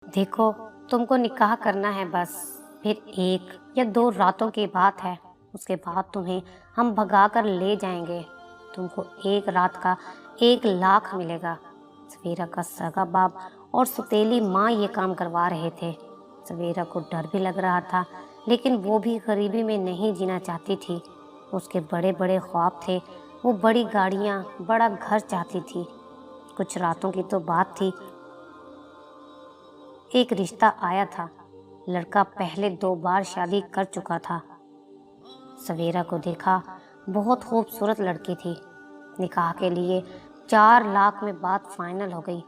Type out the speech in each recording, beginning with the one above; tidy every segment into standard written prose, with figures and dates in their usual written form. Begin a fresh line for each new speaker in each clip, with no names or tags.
देखो, तुमको निकाह करना है बस। फिर 1 या 2 रातों की बात है। उसके बाद तुम्हें हम भगा कर ले जाएंगे। तुमको 1 रात का 1 लाख मिलेगा। सवेरा का सगा बाप और सुतेली माँ ये काम करवा रहे थे। सवेरा को डर भी लग रहा था, लेकिन वो भी गरीबी में नहीं जीना चाहती थी। उसके बड़े बड़े ख्वाब थे। वो बड़ी गाड़ियाँ, बड़ा घर चाहती थी। कुछ रातों की तो बात थी, एक रिश्ता आया था। लड़का पहले 2 बार शादी कर चुका था। सवेरा को देखा, बहुत खूबसूरत लड़की थी। निकाह के लिए 4 लाख में बात फाइनल हो गई।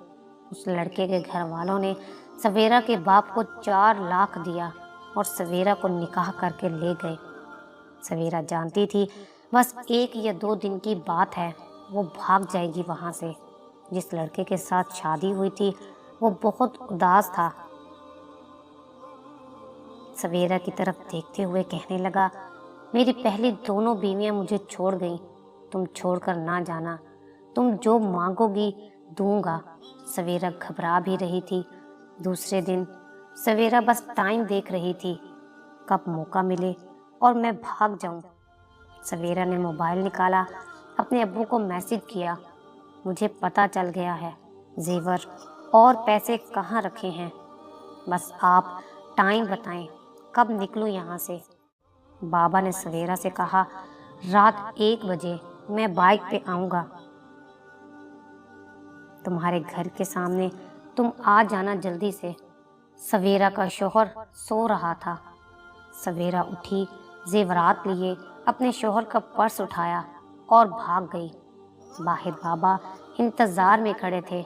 उस लड़के के घर वालों ने सवेरा के बाप को 4 लाख दिया और सवेरा को निकाह करके ले गए। सवेरा जानती थी बस 1 या 2 दिन की बात है, वो भाग जाएगी वहाँ से। जिस लड़के के साथ शादी हुई थी वो बहुत उदास था। सवेरा की तरफ देखते हुए कहने लगा, मेरी पहली दोनों बीवियां मुझे छोड़ गईं। तुम छोड़कर ना जाना। तुम जो मांगोगी दूंगा। सवेरा घबरा भी रही थी। दूसरे दिन सवेरा बस टाइम देख रही थी, कब मौका मिले और मैं भाग जाऊं। सवेरा ने मोबाइल निकाला, अपने अब्बू को मैसेज किया, मुझे पता चल गया है, जेवर और पैसे कहाँ रखे हैं। बस आप टाइम बताएं, कब निकलूं यहाँ से। बाबा ने सवेरा से कहा, रात 1 बजे मैं बाइक पे आऊँगा। तुम्हारे घर के सामने, तुम आ जाना जल्दी से। सवेरा का शौहर सो रहा था। सवेरा उठी, जेवरात लिए, अपने शौहर का पर्स उठाया और भाग गई। बाहिर बाबा इंतज़ार में खड़े थे।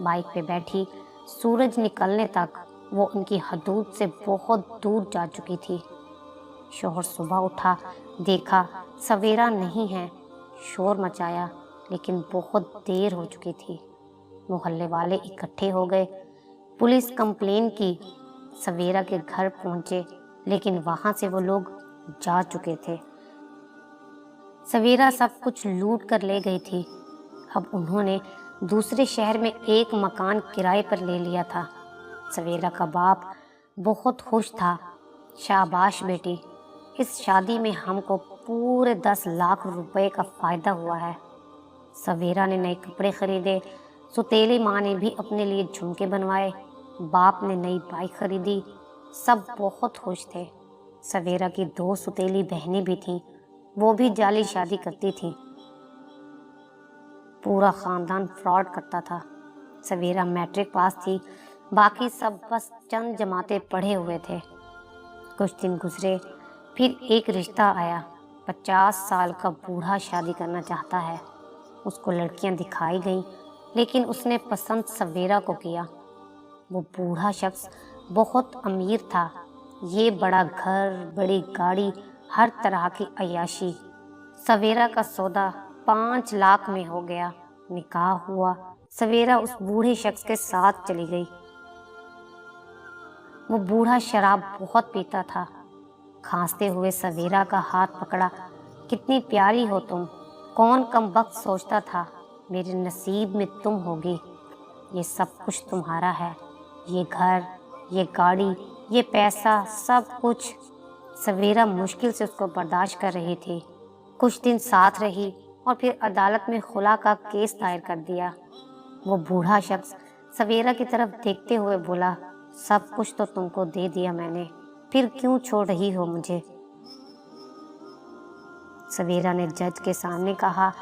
बाइक पे बैठी सूरज निकलने तक वो उनकी हदूद से बहुत दूर जा चुकी थी। शौहर सुबह उठा, देखा सवेरा नहीं है। शोर मचाया, लेकिन बहुत देर हो चुकी थी। मोहल्ले वाले इकट्ठे हो गए, पुलिस कंप्लेन की। सवेरा के घर पहुंचे, लेकिन वहां से वो लोग जा चुके थे। सवेरा सब कुछ लूट कर ले गई थी। अब उन्होंने दूसरे शहर में एक मकान किराए पर ले लिया था। सवेरा का बाप बहुत खुश था। शाबाश बेटी, इस शादी में हमको पूरे 10 लाख रुपए का फ़ायदा हुआ है। सवेरा ने नए कपड़े खरीदे। सुतेली माँ ने भी अपने लिए झुमके बनवाए। बाप ने नई बाइक खरीदी। सब बहुत खुश थे। सवेरा की 2 सुतेली बहनें भी थीं, वो भी जाली शादी करती थीं। पूरा ख़ानदान फ्रॉड करता था। सवेरा मैट्रिक पास थी, बाकी सब बस चंद जमाते पढ़े हुए थे। कुछ दिन गुजरे, फिर एक रिश्ता आया। 50 साल का बूढ़ा शादी करना चाहता है। उसको लड़कियां दिखाई गईं, लेकिन उसने पसंद सवेरा को किया। वो बूढ़ा शख्स बहुत अमीर था। ये बड़ा घर, बड़ी गाड़ी, हर तरह की अय्याशी। सवेरा का सौदा 5 लाख में हो गया। निकाह हुआ। सवेरा उस बूढ़े शख्स के साथ चली गई। वो बूढ़ा शराब बहुत पीता था। खांसते हुए सवेरा का हाथ पकड़ा, कितनी प्यारी हो तुम। कौन कमबख्त सोचता था मेरे नसीब में तुम होगी। ये सब कुछ तुम्हारा है, ये घर, ये गाड़ी, ये पैसा, सब कुछ। सवेरा मुश्किल से उसको बर्दाश्त कर रही थी। कुछ दिन साथ रही और फिर अदालत में खुला का केस दायर कर दिया। वो बूढ़ा शख्स सवेरा की तरफ देखते हुए बोला, सब कुछ तो तुमको दे दिया मैंने, फिर क्यों छोड़ रही हो मुझे। सवेरा ने जज के सामने कहा,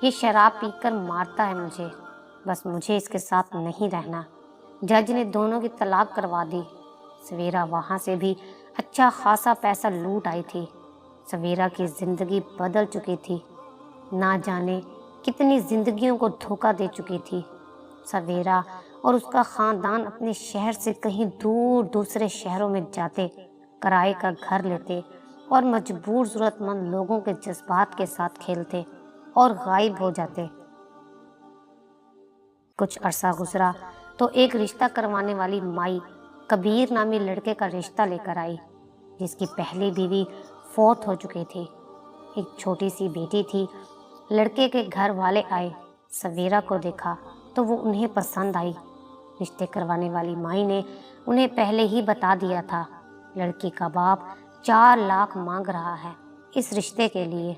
ये शराब पीकर मारता है मुझे, बस मुझे इसके साथ नहीं रहना। जज ने दोनों की तलाक करवा दी। सवेरा वहाँ से भी अच्छा खासा पैसा लूट आई थी। सवेरा की ज़िंदगी बदल चुकी थी। ना जाने कितनी ज़िंदगियों को धोखा दे चुकी थी। सवेरा और उसका ख़ानदान अपने शहर से कहीं दूर दूसरे शहरों में जाते, किराए का घर लेते और मजबूर ज़रूरतमंद लोगों के जज्बात के साथ खेलते और गायब हो जाते। कुछ अरसा गुजरा तो एक रिश्ता करवाने वाली माई कबीर नामी लड़के का रिश्ता लेकर आई, जिसकी पहली बीवी फौत हो चुकी थी। एक छोटी सी बेटी थी। लड़के के घर वाले आए, सवेरा को देखा तो वो उन्हें पसंद आई। رشتے کروانے والی माई ने उन्हें पहले ही बता दिया था। लड़की का बाप 4 लाख मांग रहा है इस रिश्ते के लिए।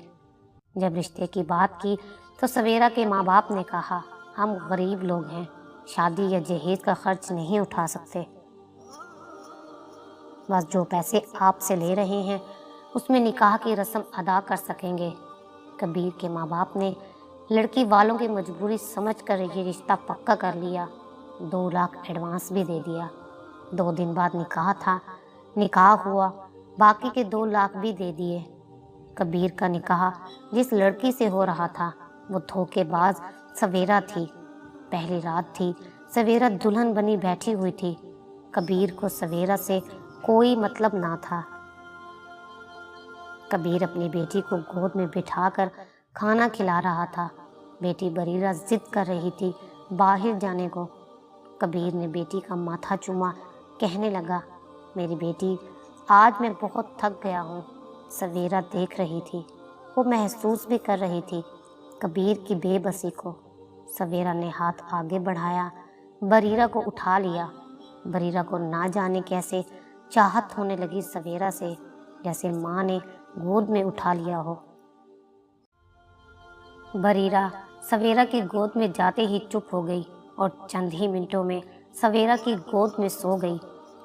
जब रिश्ते की बात की तो सवेरा के माँ बाप ने कहा, हम गरीब लोग हैं, शादी या जहेज का खर्च नहीं उठा सकते। बस जो पैसे आपसे ले रहे हैं उसमें निकाह की रस्म अदा कर सकेंगे। कबीर के माँ बाप ने लड़की वालों की मजबूरी समझकर ये रिश्ता पक्का कर लिया। 2 लाख एडवांस भी दे दिया। 2 दिन बाद निकाह था। निकाह हुआ, बाकी के 2 लाख भी दे दिए। कबीर का निकाह जिस लड़की से हो रहा था वो धोखेबाज सवेरा थी। पहली रात थी, सवेरा दुल्हन बनी बैठी हुई थी। कबीर को सवेरा से कोई मतलब ना था। कबीर अपनी बेटी को गोद में बिठाकर खाना खिला रहा था। बेटी बरीरा जिद कर रही थी बाहर जाने को। कबीर ने बेटी का माथा चूमा, कहने लगा, मेरी बेटी आज मैं बहुत थक गया हूँ। सवेरा देख रही थी, वो महसूस भी कर रही थी कबीर की बेबसी को। सवेरा ने हाथ आगे बढ़ाया, बरीरा को उठा लिया। बरीरा को ना जाने कैसे चाहत होने लगी सवेरा से, जैसे माँ ने गोद में उठा लिया हो। बरीरा सवेरा की गोद में जाते ही चुप हो गई और चंद ही मिनटों में सवेरा की गोद में सो गई।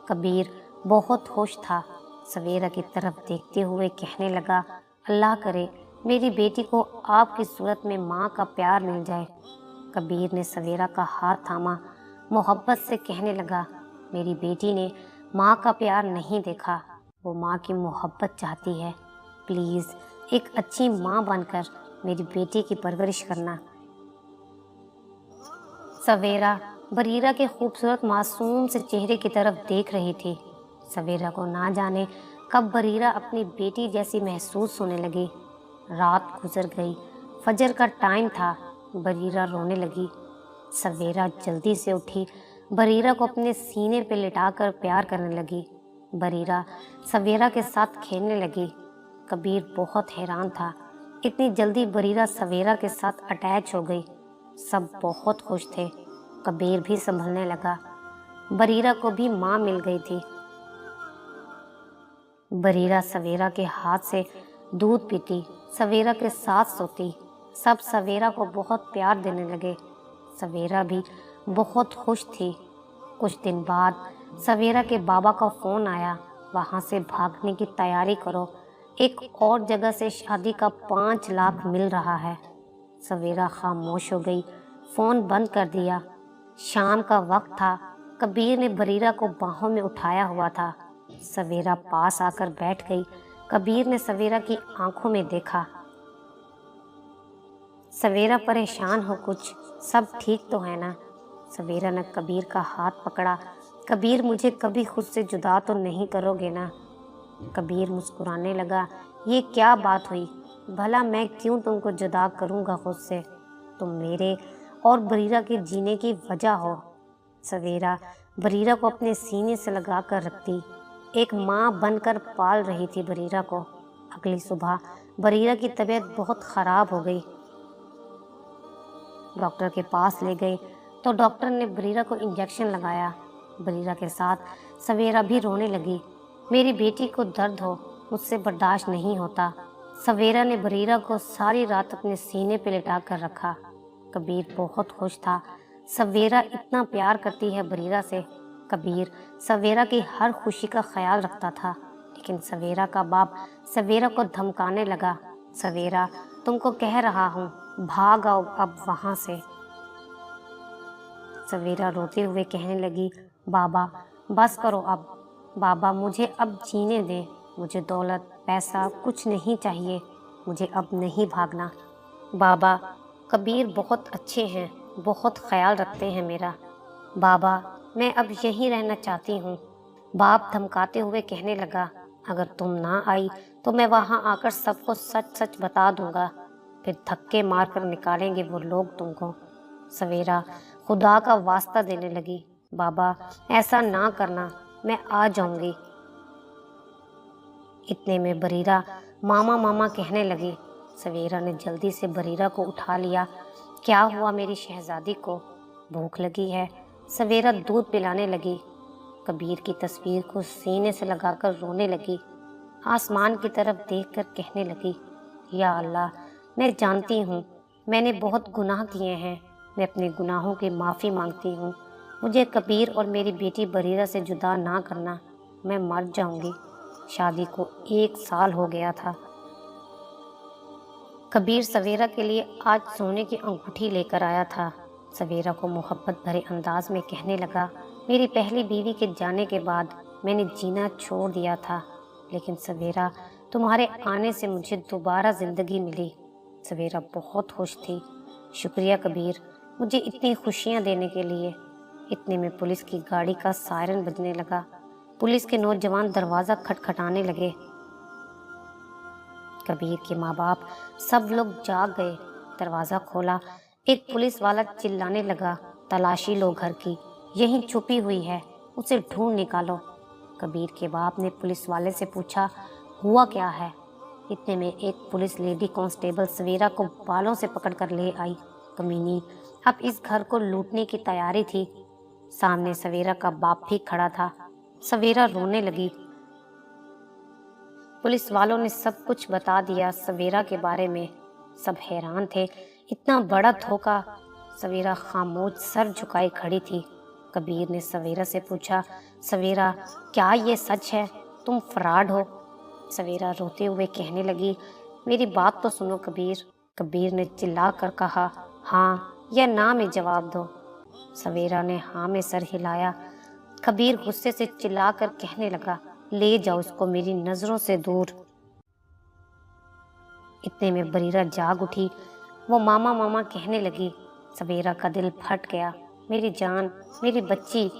कबीर बहुत खुश था। सवेरा की तरफ देखते हुए कहने लगा, अल्लाह करे मेरी बेटी को आपकी सूरत में माँ का प्यार मिल जाए। कबीर ने सवेरा का हाथ थामा, मोहब्बत से कहने लगा, मेरी बेटी ने माँ का प्यार नहीं देखा, वो माँ की मोहब्बत चाहती है। प्लीज़ एक अच्छी माँ बनकर मेरी बेटी की परवरिश करना। सवेरा बरीरा के खूबसूरत मासूम से चेहरे की तरफ देख रही थी। सवेरा को ना जाने कब बरीरा अपनी बेटी जैसी महसूस होने लगी। रात गुजर गई, फजर का टाइम था। बरीरा रोने लगी। सवेरा जल्दी से उठी, बरीरा को अपने सीने पे लिटाकर प्यार करने लगी। बरीरा सवेरा के साथ खेलने लगी। कबीर बहुत हैरान था, इतनी जल्दी बरीरा सवेरा के साथ अटैच हो गई। सब बहुत खुश थे। कबीर भी संभलने लगा। बरीरा को भी माँ मिल गई थी। बरीरा सवेरा के हाथ से दूध पीती, सवेरा के साथ सोती। सब सवेरा को बहुत प्यार देने लगे। सवेरा भी बहुत खुश थी। कुछ दिन बाद सवेरा के बाबा का फ़ोन आया, वहाँ से भागने की तैयारी करो, एक और जगह से शादी का 5 लाख मिल रहा है। सवेरा खामोश हो गई, फ़ोन बंद कर दिया। शाम का वक्त था। कबीर ने बरीरा को बाहों में उठाया हुआ था। सवेरा पास आकर बैठ गई। कबीर ने सवेरा की आंखों में देखा। सवेरा परेशान हो कुछ, सब ठीक तो है ना? सवेरा ने कबीर का हाथ पकड़ा। कबीर, मुझे कभी खुद से जुदा तो नहीं करोगे ना? कबीर मुस्कुराने लगा। ये क्या बात हुई? भला मैं क्यों तुमको जुदा करूँगा खुद से? तुम मेरे और बरीरा के जीने की वजह हो। सवेरा बरीरा को अपने सीने से लगा कर रखती, एक माँ बनकर पाल रही थी बरीरा को। अगली सुबह बरीरा की तबीयत बहुत ख़राब हो गई। डॉक्टर के पास ले गए तो डॉक्टर ने बरीरा को इंजेक्शन लगाया। बरीरा के साथ सवेरा भी रोने लगी। मेरी बेटी को दर्द हो, मुझसे बर्दाश्त नहीं होता। सवेरा ने बरीरा को सारी रात अपने सीने पे लिटा कर रखा। कबीर बहुत खुश था। सवेरा इतना प्यार करती है बरीरा से। कबीर सवेरा की हर खुशी का ख्याल रखता था, लेकिन सवेरा का बाप सवेरा को धमकाने लगा। सवेरा, तुमको कह रहा हूँ, भाग आओ अब वहाँ से। सवेरा रोते हुए कहने लगी, बाबा बस करो अब। बाबा मुझे अब जीने दें। मुझे दौलत पैसा कुछ नहीं चाहिए। मुझे अब नहीं भागना। बाबा, कबीर बहुत अच्छे हैं, बहुत ख्याल रखते हैं मेरा। बाबा, मैं अब यहीं रहना चाहती हूँ। बाप धमकाते हुए कहने लगा, अगर तुम ना आई तो मैं वहाँ आकर सबको सच सच बता दूँगा, फिर धक्के मार कर निकालेंगे वो लोग तुमको। सवेरा खुदा का वास्ता देने लगी, बाबा ऐसा ना करना, मैं आ जाऊँगी। इतने में बरीरा मामा मामा कहने लगी। सवेरा ने जल्दी से बरीरा को उठा लिया। क्या हुआ मेरी शहजादी को? भूख लगी है? सवेरा दूध पिलाने लगी। कबीर की तस्वीर को सीने से लगाकर रोने लगी। आसमान की तरफ देखकर कहने लगी, या अल्लाह, मैं जानती हूँ मैंने बहुत गुनाह किए हैं। मैं अपने गुनाहों की माफ़ी मांगती हूँ। मुझे कबीर और मेरी बेटी बरीरा से जुदा ना करना। मैं मर जाऊंगी। शादी को 1 साल हो गया था। कबीर सवेरा के लिए आज सोने की अंगूठी लेकर आया था। सवेरा को मोहब्बत भरे अंदाज में कहने लगा, मेरी पहली बीवी के जाने के बाद मैंने जीना छोड़ दिया था, लेकिन सवेरा तुम्हारे आने से मुझे दोबारा ज़िंदगी मिली। सवेरा बहुत खुश थी। शुक्रिया कबीर, मुझे इतनी खुशियाँ देने के लिए। इतने में पुलिस की गाड़ी का सायरन बजने लगा। पुलिस के नौजवान दरवाज़ा खटखटाने लगे। कबीर के माँ बाप सब लोग जाग गए। दरवाज़ा खोला। एक पुलिस वाला चिल्लाने लगा, तलाशी लो घर की, यहीं छुपी हुई है, उसे ढूंढ निकालो। कबीर के बाप ने पुलिस वाले से पूछा, हुआ क्या है? इतने में एक पुलिस लेडी कांस्टेबल सवेरा को बालों से पकड़कर ले आई। कमीनी अब इस घर को लूटने की तैयारी थी। सामने सवेरा का बाप भी खड़ा था। सवेरा रोने लगी। पुलिस वालों ने सब कुछ बता दिया सवेरा के बारे में। सब हैरान थे, इतना बड़ा धोखा। सवेरा खामोश सर झुकाए खड़ी थी। कबीर ने सवेरा से पूछा, सवेरा, क्या ये सच है? तुम फ्रॉड हो? सवेरा रोते हुए कहने लगी, मेरी बात तो सुनो कबीर। कबीर ने चिल्ला कर कहा, हाँ या ना में जवाब दो। सवेरा ने हाँ में सर हिलाया। कबीर गुस्से से चिल्लाकर कहने लगा, ले जाओ उसको मेरी नजरों से दूर। इतने में बरीरा जाग उठी। वो मामा मामा कहने लगी। सवेरा का दिल फट गया। मेरी जान, मेरी बच्ची।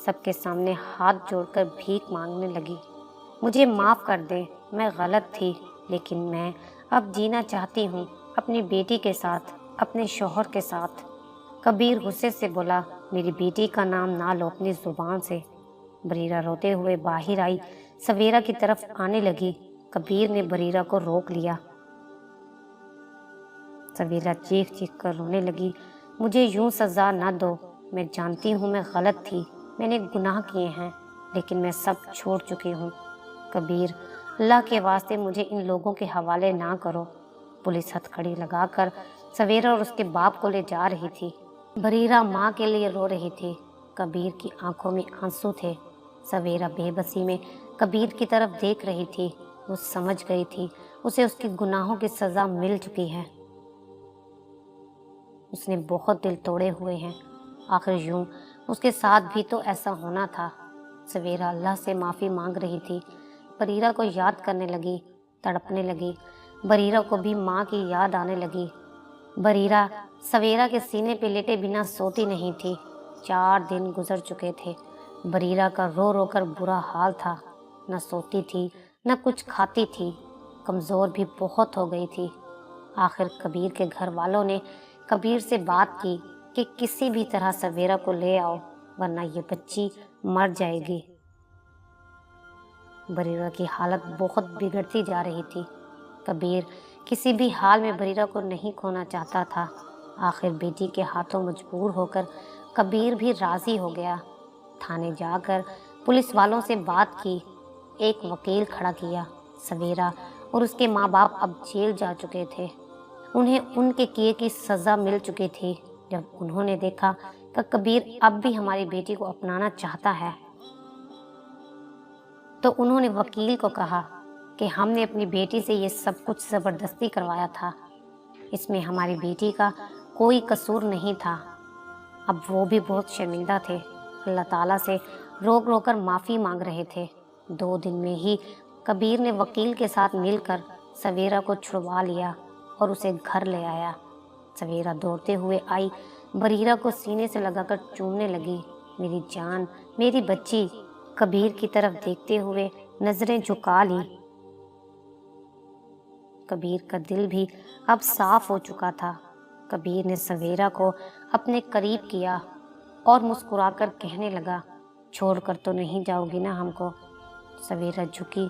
सबके सामने हाथ जोड़कर भीख मांगने लगी। मुझे माफ़ कर दे, मैं गलत थी, लेकिन मैं अब जीना चाहती हूँ अपनी बेटी के साथ, अपने शौहर के साथ। कबीर गुस्से से बोला, मेरी बेटी का नाम ना लो अपनी जुबान से। बरीरा रोते हुए बाहर आई, सवेरा की तरफ आने लगी। कबीर ने बरीरा को रोक लिया। सवेरा चीख चीख कर रोने लगी, मुझे यूं सज़ा न दो। मैं जानती हूँ मैं गलत थी, मैंने गुनाह किए हैं, लेकिन मैं सब छोड़ चुकी हूँ। कबीर, अल्लाह के वास्ते मुझे इन लोगों के हवाले ना करो। पुलिस हथकड़ी लगाकर सवेरा और उसके बाप को ले जा रही थी। बरीरा माँ के लिए रो रही थी। कबीर की आंखों में आंसू थे। सवेरा बेबसी में कबीर की तरफ देख रही थी। वो समझ गई थी उसे उसके गुनाहों की सज़ा मिल चुकी है। उसने बहुत दिल तोड़े हुए हैं। आखिर यूं उसके साथ भी तो ऐसा होना था। सवेरा अल्लाह से माफ़ी मांग रही थी। बरीरा को याद करने लगी, तड़पने लगी। बरीरा को भी माँ की याद आने लगी। बरीरा सवेरा के सीने पे लेटे बिना सोती नहीं थी। 4 दिन गुजर चुके थे। बरीरा का रो रो कर बुरा हाल था। न सोती थी, न कुछ खाती थी। कमज़ोर भी बहुत हो गई थी। आखिर कबीर के घर वालों ने कबीर से बात की कि किसी भी तरह सवेरा को ले आओ, वरना ये बच्ची मर जाएगी। बरीरा की हालत बहुत बिगड़ती जा रही थी। कबीर किसी भी हाल में बरीरा को नहीं खोना चाहता था। आखिर बेटी के हाथों मजबूर होकर कबीर भी राज़ी हो गया। थाने जाकर पुलिस वालों से बात की। एक वकील खड़ा किया। सवेरा और उसके माँ बाप अब जेल जा चुके थे। उन्हें उनके किए की सज़ा मिल चुकी थी। जब उन्होंने देखा कि कबीर अब भी हमारी बेटी को अपनाना चाहता है, तो उन्होंने वकील को कहा कि हमने अपनी बेटी से ये सब कुछ ज़बरदस्ती करवाया था, इसमें हमारी बेटी का कोई कसूर नहीं था। अब वो भी बहुत शर्मिंदा थे। अल्लाह ताला से रोक रोक कर माफ़ी मांग रहे थे। 2 दिन में ही कबीर ने वकील के साथ मिलकर सवेरा को छुड़वा लिया और उसे घर ले आया। सवेरा दौड़ते हुए आई, बरीरा को सीने से लगाकर चूमने लगी। मेरी जान, मेरी बच्ची। कबीर की तरफ देखते हुए नजरें झुका ली। कबीर का दिल भी अब साफ हो चुका था। कबीर ने सवेरा को अपने करीब किया और मुस्कुराकर कहने लगा, छोड़कर तो नहीं जाओगी ना हमको? सवेरा झुकी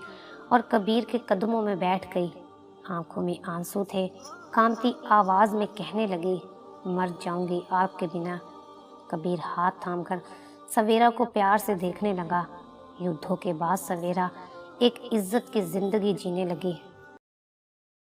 और कबीर के कदमों में बैठ गई। आंखों में आंसू थे। कांपती आवाज़ में कहने लगी, मर जाऊंगी आपके बिना। کبیر ہاتھ تھام کر سویرا کو پیار سے دیکھنے لگا۔ یدھوں کے بعد سویرا ایک عزت کی زندگی جینے لگی۔